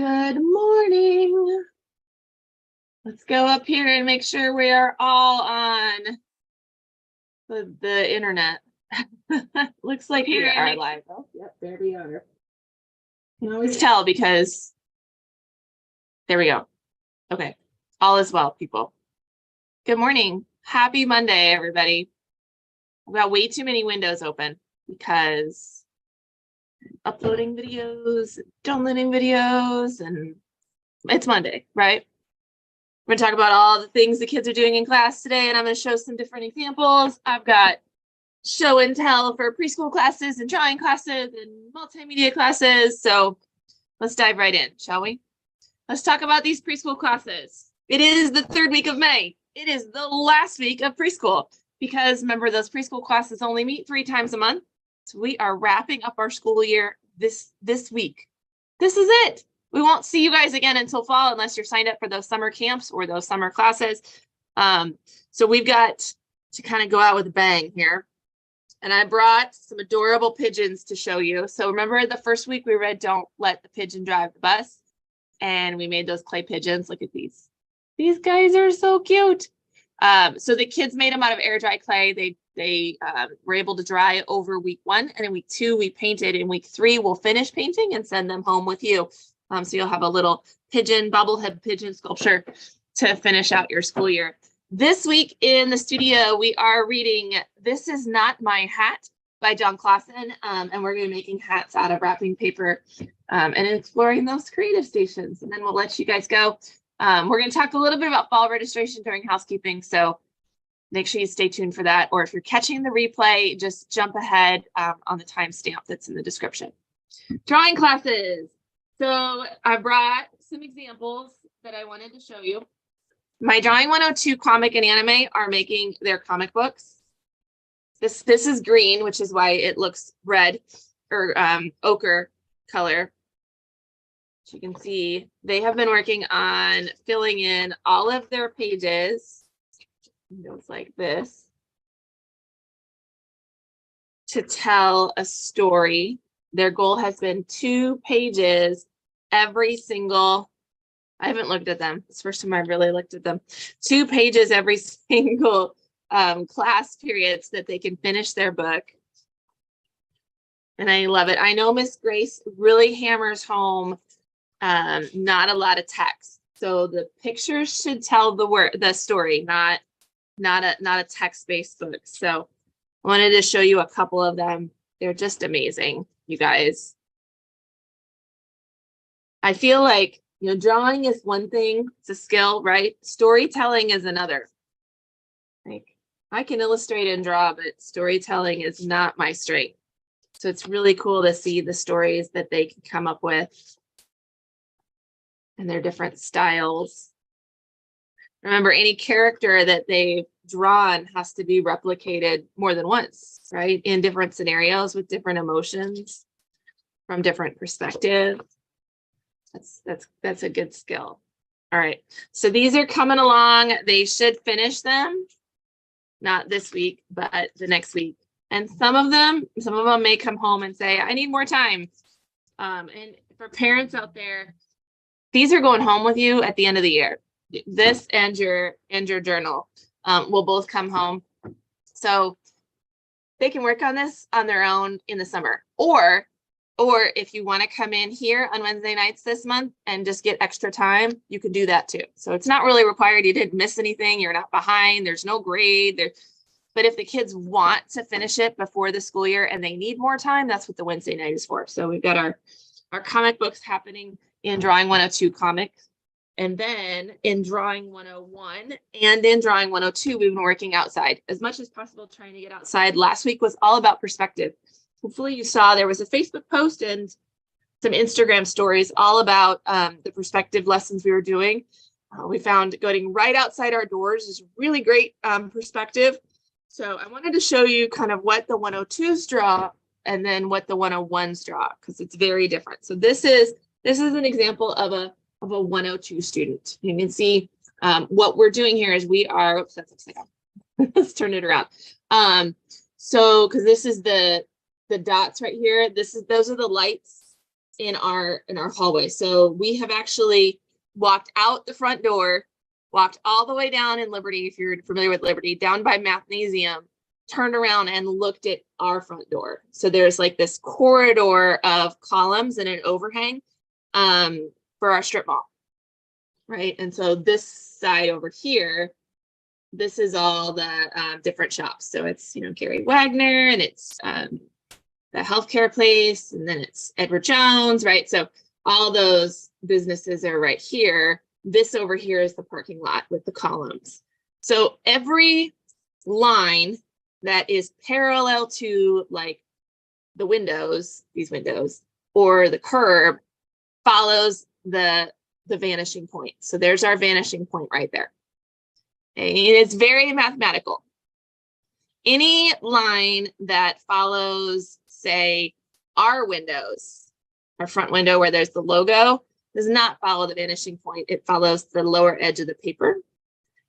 Good morning. Let's go up here and make sure we are all on the internet. Looks like we are live. Oh, yep, there we are. You can always tell because there we go. Okay, all is well, people. Good morning. Happy Monday, everybody. I've got way too many windows open because uploading videos, downloading videos, and it's Monday, right? We're gonna talk about all the things the kids are doing in class today, and I'm gonna show some different examples. I've got show and tell for preschool classes and drawing classes and multimedia classes. So let's dive right in, shall we? Let's talk about these preschool classes. It is the third week of May. It is the last week of preschool because remember, those preschool classes only meet 3 times a month. So we are wrapping up our school year this week. This is it. We won't see you guys again until fall unless you're signed up for those summer camps or those summer classes. So we've got to kind of go out with a bang here. And I brought some adorable pigeons to show you. So remember the first week we read Don't Let the Pigeon Drive the Bus. And we made those clay pigeons. Look at these. These guys are so cute. So the kids made them out of air dry clay. They were able to dry over week 1. And in week 2, we painted. In week 3, we'll finish painting and send them home with you. So you'll have a little pigeon, bobblehead pigeon sculpture to finish out your school year. This week in the studio, we are reading This Is Not My Hat by John Clausen. And we're going to be making hats out of wrapping paper and exploring those creative stations. And then we'll let you guys go. We're going to talk a little bit about fall registration during housekeeping. So make sure you stay tuned for that. Or if you're catching the replay, just jump ahead on the timestamp that's in the description. Drawing classes. So I brought some examples that I wanted to show you. My Drawing 102 comic and anime are making their comic books. This is green, which is why it looks red or ochre color. As you can see, they have been working on filling in all of their pages, notes like this, to tell a story. Their goal has been 2 pages every single, I haven't looked at them. It's the first time I've really looked at them. 2 pages every single class period so that they can finish their book. And I love it. I know Miss Grace really hammers home not a lot of text. So the pictures should tell the story, not a text-based book. So I wanted to show you a couple of them. They're just amazing, you guys. I feel like, drawing is one thing, it's a skill, right? Storytelling is another. Like, I can illustrate and draw, but storytelling is not my strength. So it's really cool to see the stories that they can come up with and their different styles. Remember, any character that they've drawn has to be replicated more than once, right? In different scenarios with different emotions from different perspectives. That's a good skill. All right, so these are coming along. They should finish them, not this week, but the next week. And some of them may come home and say, I need more time. And for parents out there, these are going home with you at the end of the year. This and your journal will both come home. So they can work on this on their own in the summer. Or if you want to come in here on Wednesday nights this month and just get extra time, you can do that too. So it's not really required. You didn't miss anything. You're not behind. There's no grade there. But if the kids want to finish it before the school year and they need more time, that's what the Wednesday night is for. So we've got our comic books happening in Drawing 102 comics. And then in Drawing 101 and in Drawing 102, we've been working outside as much as possible, trying to get outside. Last week was all about perspective. Hopefully you saw there was a Facebook post and some Instagram stories all about the perspective lessons we were doing. We found going right outside our doors is really great perspective. So I wanted to show you kind of what the 102s draw and then what the 101s draw, because it's very different. So this is an example of a 102 student. You can see what we're doing here is we are, oops, that's upside down. Let's turn it around. So because this is the dots right here, those are the lights in our hallway. So we have actually walked out the front door, walked all the way down in Liberty, if you're familiar with Liberty, down by Mathnasium, turned around and looked at our front door. So there's like this corridor of columns and an overhang for our strip mall, right? And so this side over here, this is all the different shops. So it's, you know, Gary Wagner, and it's the healthcare place, and then it's Edward Jones, right? So all those businesses are right here. This over here is the parking lot with the columns. So every line that is parallel to like the windows, these windows, or the curb follows the vanishing point. So there's our vanishing point right there. And it's very mathematical. Any line that follows, say, our windows, our front window where there's the logo, does not follow the vanishing point. It follows the lower edge of the paper.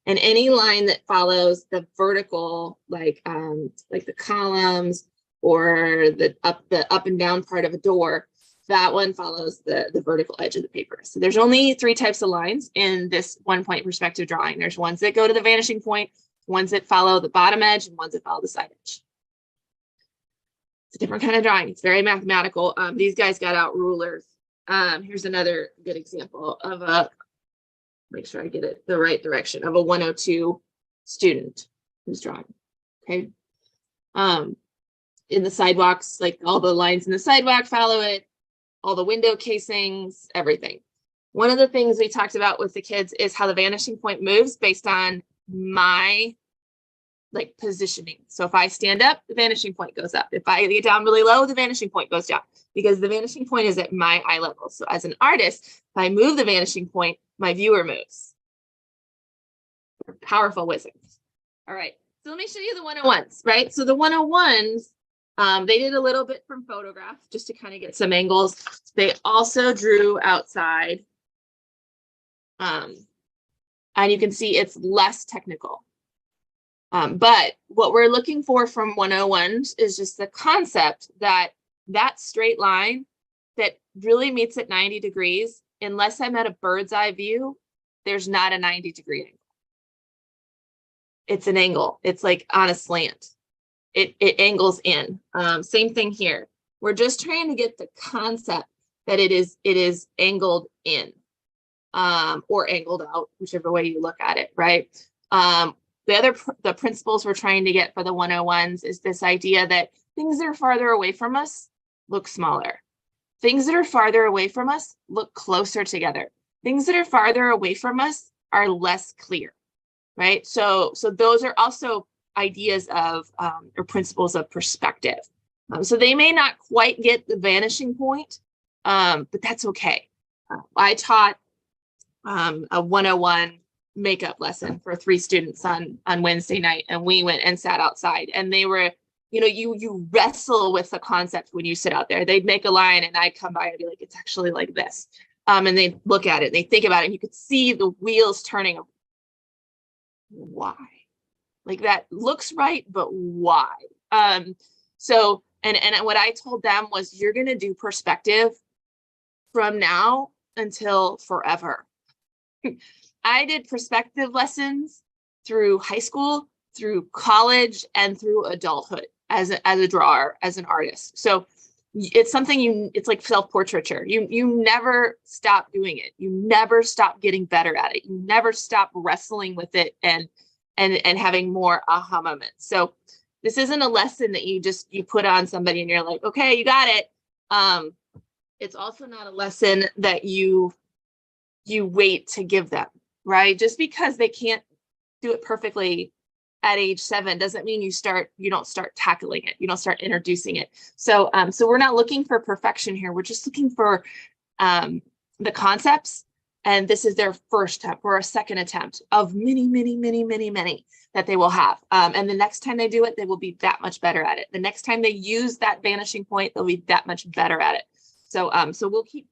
And any line that follows the vertical, like the columns or the up and down part of a door, that one follows the vertical edge of the paper. So there's only 3 types of lines in this 1-point perspective drawing. There's ones that go to the vanishing point, ones that follow the bottom edge, and ones that follow the side edge. It's a different kind of drawing. It's very mathematical. These guys got out rulers. Here's another good example of a, make sure I get it the right direction, of a 102 student who's drawing. Okay. In the sidewalks, like all the lines in the sidewalk follow it, all the window casings, everything. One of the things we talked about with the kids is how the vanishing point moves based on my like positioning. So if I stand up, the vanishing point goes up. If I get down really low, the vanishing point goes down, because the vanishing point is at my eye level. So as an artist, if I move the vanishing point, my viewer moves. Powerful wizards. All right, so let me show you the 101s, right? So the 101s, they did a little bit from photograph just to kind of get some angles. They also drew outside. And you can see it's less technical. But what we're looking for from 101s is just the concept that that straight line that really meets at 90 degrees, unless I'm at a bird's eye view, there's not a 90-degree angle. It's an angle. It's like on a slant. It angles in. Same thing here. We're just trying to get the concept that it is angled in, or angled out, whichever way you look at it, right? The principles we're trying to get for the 101s is this idea that things that are farther away from us look smaller. Things that are farther away from us look closer together. Things that are farther away from us are less clear, right? So those are also ideas of or principles of perspective. So they may not quite get the vanishing point, but that's okay. I taught a 101 makeup lesson for 3 students on Wednesday night, and we went and sat outside, and they were, you know, you wrestle with the concept when you sit out there. They'd make a line and I'd come by and be like, it's actually like this. And they look at it and they think about it, and you could see the wheels turning. Why? Like, that looks right, but why? So, and what I told them was, you're going to do perspective from now until forever. I did perspective lessons through high school, through college, and through adulthood as a drawer, as an artist. So it's something it's like self-portraiture. You never stop doing it. You never stop getting better at it. You never stop wrestling with it and having more aha moments. So this isn't a lesson that you put on somebody and you're like, okay, you got it. It's also not a lesson that you wait to give them, right? Just because they can't do it perfectly at age 7 doesn't mean you don't start tackling it. You don't start introducing it. So we're not looking for perfection here. We're just looking for the concepts. And this is their first attempt or a second attempt of many, many, many, many, many that they will have. And the next time they do it, they will be that much better at it. The next time they use that vanishing point, they'll be that much better at it. So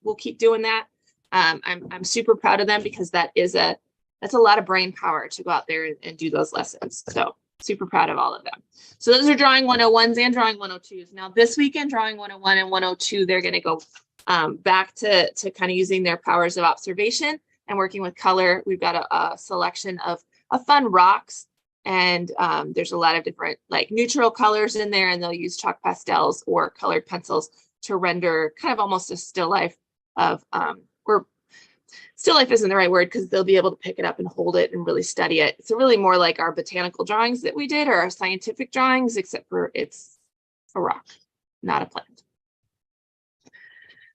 we'll keep doing that. I'm super proud of them, because that's a lot of brain power to go out there and do those lessons. So super proud of all of them. So those are drawing 101s and drawing 102s. Now this weekend, drawing 101 and 102, they're going to go back to kind of using their powers of observation and working with color. We've got a selection of fun rocks, and there's a lot of different like neutral colors in there, and they'll use chalk pastels or colored pencils to render kind of almost a still life of, or still life isn't the right word because they'll be able to pick it up and hold it and really study it. It's really more like our botanical drawings that we did or our scientific drawings, except for it's a rock, not a plant.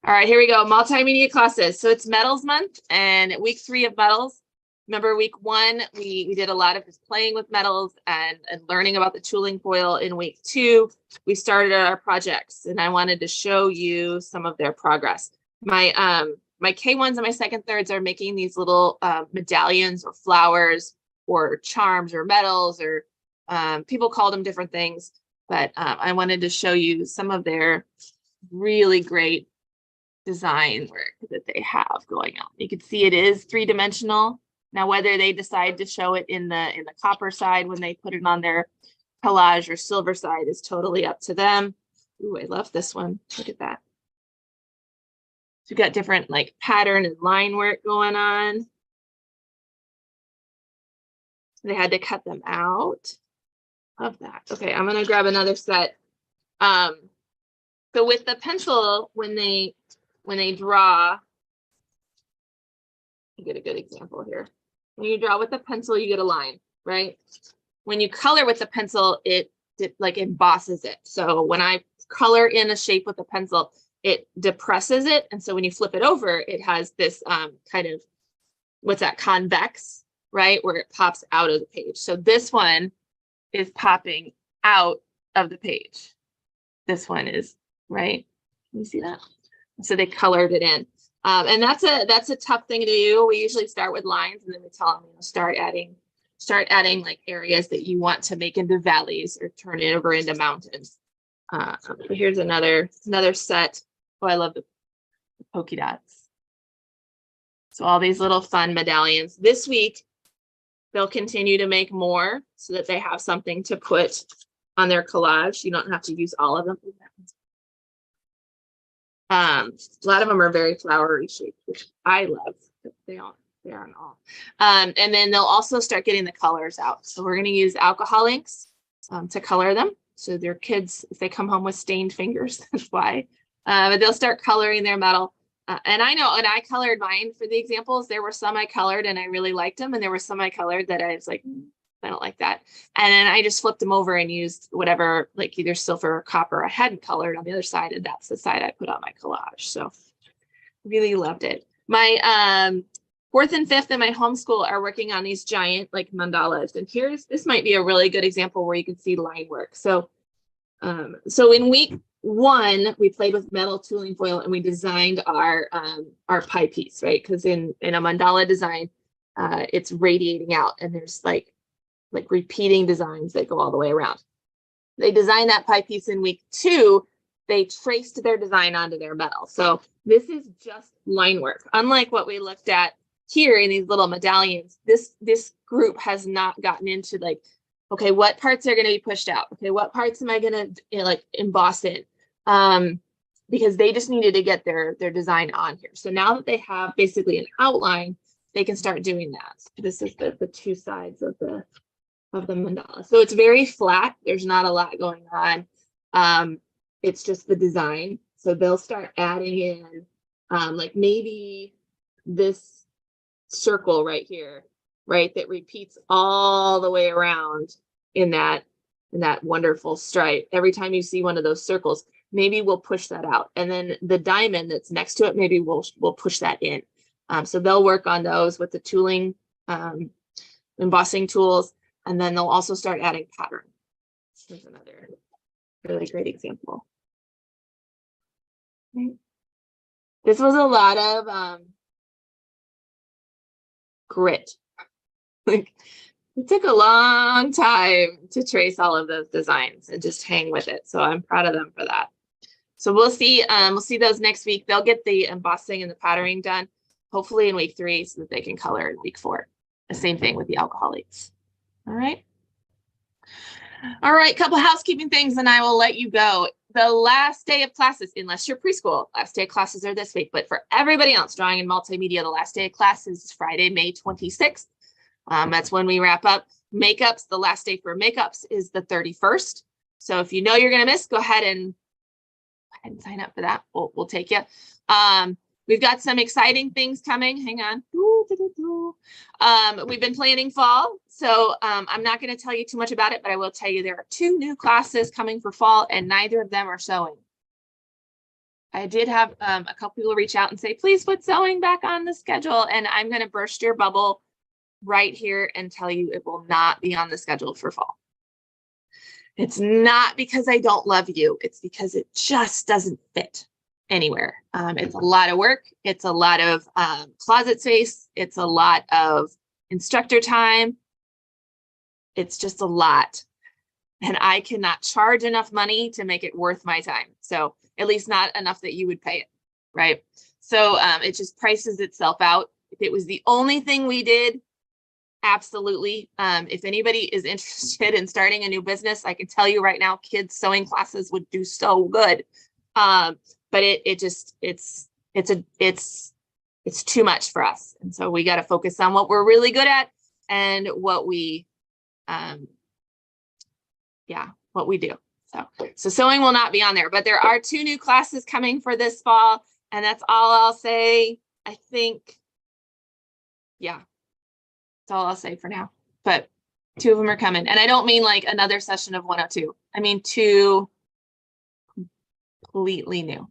All right, here we go. Multimedia classes. So it's metals month and week 3 of metals. Remember week 1, we did a lot of just playing with metals and learning about the tooling foil. In week 2, we started our projects and I wanted to show you some of their progress. My K1s and my second thirds are making these little medallions or flowers or charms or medals, or people called them different things, but I wanted to show you some of their really great design work that they have going on. You can see it is 3-dimensional. Now, whether they decide to show it in the copper side when they put it on their collage or silver side is totally up to them. Ooh, I love this one. Look at that. So we've got different like pattern and line work going on. They had to cut them out. Love that. Okay, I'm gonna grab another set. So with the pencil, when they draw, you get a good example here. When you draw with the pencil, you get a line, right? When you color with the pencil, it like embosses it. So when I color in a shape with a pencil, it depresses it. And so when you flip it over, it has this kind of, what's that, convex, right? Where it pops out of the page. So this one is popping out of the page. This one is, right? Can you see that? So they colored it in. And that's a tough thing to do. We usually start with lines and then we tell them, start adding like areas that you want to make into valleys or turn it over into mountains. Here's another set. Oh, I love the polka dots. So all these little fun medallions. This week, they'll continue to make more so that they have something to put on their collage. You don't have to use all of them. A lot of them are very flowery shaped, which I love. They aren't all. And then they'll also start getting the colors out. So we're going to use alcohol inks to color them. So their kids, if they come home with stained fingers, that's why. But they'll start coloring their metal. And I know, and I colored mine for the examples. There were some I colored and I really liked them. And there were some I colored that I was like, I don't like that. And then I just flipped them over and used whatever, like either silver or copper I hadn't colored on the other side. And that's the side I put on my collage. So really loved it. My 4th and 5th in my homeschool are working on these giant like mandalas. And this might be a really good example where you can see line work. So in week 1, we played with metal tooling foil and we designed our pie piece, right? Because in a mandala design, it's radiating out and there's like repeating designs that go all the way around. They designed that pie piece in week 2. They traced their design onto their metal. So this is just line work. Unlike what we looked at here in these little medallions, this group has not gotten into like, okay, what parts are going to be pushed out? Okay, what parts am I going to like emboss in? Because they just needed to get their design on here. So now that they have basically an outline, they can start doing that. This is the 2 sides of the mandala. So it's very flat. There's not a lot going on. It's just the design. So they'll start adding in like maybe this circle right here, right? That repeats all the way around in that wonderful stripe. Every time you see one of those circles, maybe we'll push that out. And then the diamond that's next to it, maybe we'll push that in. So they'll work on those with the tooling, embossing tools. And then they'll also start adding pattern. Here's another really great example. Okay. This was a lot of grit. Like it took a long time to trace all of those designs and just hang with it. So I'm proud of them for that. So we'll see those next week. They'll get the embossing and the patterning done, hopefully in week 3, so that they can color in week 4. The same thing with the alcoholics. All right. Couple housekeeping things and I will let you go. the last day of classes, unless you're preschool, last day of classes are this week, but for everybody else, drawing and multimedia, the last day of classes is Friday, May 26th. That's when we wrap up. Makeups, the last day for makeups is the 31st. So if you know you're going to miss, go ahead and sign up for that. We'll take you. We've got some exciting things coming. Hang on. We've been planning fall. So I'm not going to tell you too much about it, but I will tell you there are 2 new classes coming for fall and neither of them are sewing. I did have a couple people reach out and say, please put sewing back on the schedule. And I'm going to burst your bubble right here and tell you it will not be on the schedule for fall. It's not because I don't love you. It's because it just doesn't fit anywhere. It's a lot of work. It's a lot of closet space. It's a lot of instructor time. It's just a lot. And I cannot charge enough money to make it worth my time. So at least not enough that you would pay it, right? So it just prices itself out. If it was the only thing we did, absolutely. If anybody is interested in starting a new business, I can tell you right now, kids sewing classes would do so good. But it's too much for us. And so we got to focus on what we're really good at and what we, what we do. So sewing will not be on there, but there are 2 new classes coming for this fall. And that's all I'll say. I think, yeah. That's all I'll say for now, but 2 of them are coming. And I don't mean like another session of 102. I mean 2 completely new.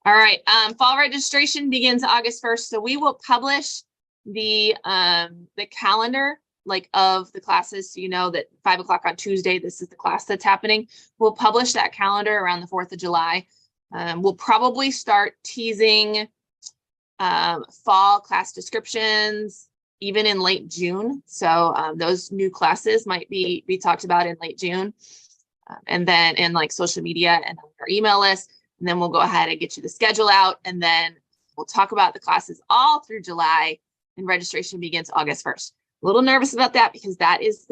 All right. Fall registration begins August 1st. So we will publish the calendar like of the classes. So you know that 5 o'clock on Tuesday, this is the class that's happening. We'll publish that calendar around the 4th of July. We'll probably start teasing fall class descriptions even in late June. So those new classes might be talked about in late June. And then in like social media and our email list. And then we'll go ahead and get you the schedule out. And then we'll talk about the classes all through July and registration begins August 1st. A little nervous about that because that is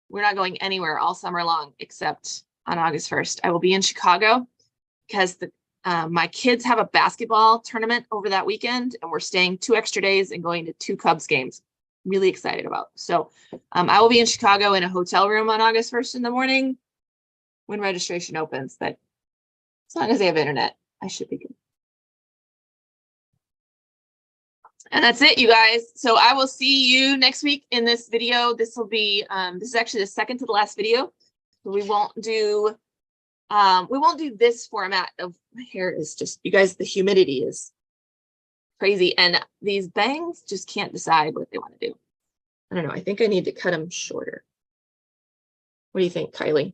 we're not going anywhere all summer long except on August 1st. I will be in Chicago because my kids have a basketball tournament over that weekend and we're staying 2 extra days and going to 2 Cubs games. Really excited about. So I will be in Chicago in a hotel room on August 1st in the morning when registration opens, but as long as they have internet, I should be good. And that's it, you guys. So I will see you next week in this video. This will be, this is actually the second to the last video. So we won't do this format of my hair is just, you guys, the humidity is crazy. And these bangs just can't decide what they want to do. I don't know. I think I need to cut them shorter. What do you think, Kylie?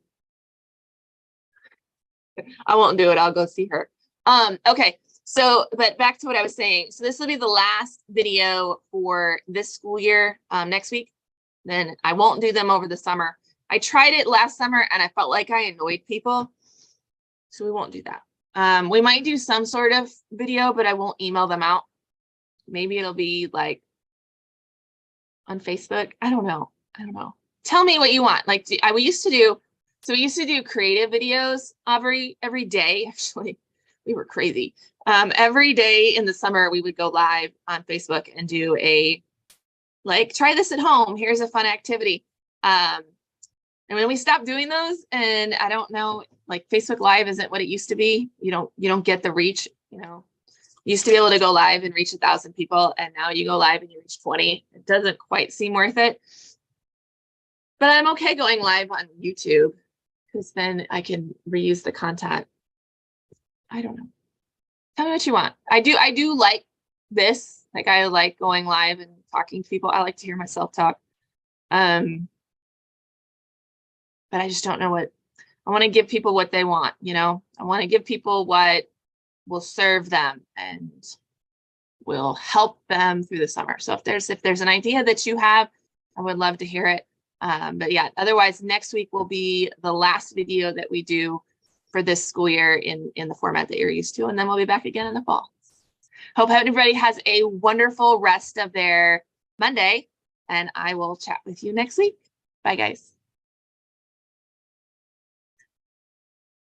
I won't do it. I'll go see her. Okay. So, but back to what I was saying. So this will be the last video for this school year next week. Then I won't do them over the summer. I tried it last summer and I felt like I annoyed people. So we won't do that. We might do some sort of video, but I won't email them out. Maybe it'll be like on Facebook. I don't know. Tell me what you want. Like we used to do creative videos every day. Actually, we were crazy. Every day in the summer, we would go live on Facebook and do try this at home. Here's a fun activity. And when we stopped doing those, and I don't know, like Facebook Live isn't what it used to be. You don't get the reach, you used to be able to go live and reach 1,000 people. And now you go live and you reach 20. It doesn't quite seem worth it. But I'm okay going live on YouTube because then I can reuse the content. I don't know. Tell me what you want. I do like this. Like I like going live and talking to people. I like to hear myself talk. But I just don't know what I want to give people what they want, I want to give people what will serve them and will help them through the summer. So if there's an idea that you have, I would love to hear it. But yeah, otherwise next week will be the last video that we do for this school year in the format that you're used to. And then we'll be back again in the fall. Hope everybody has a wonderful rest of their Monday and I will chat with you next week. Bye guys.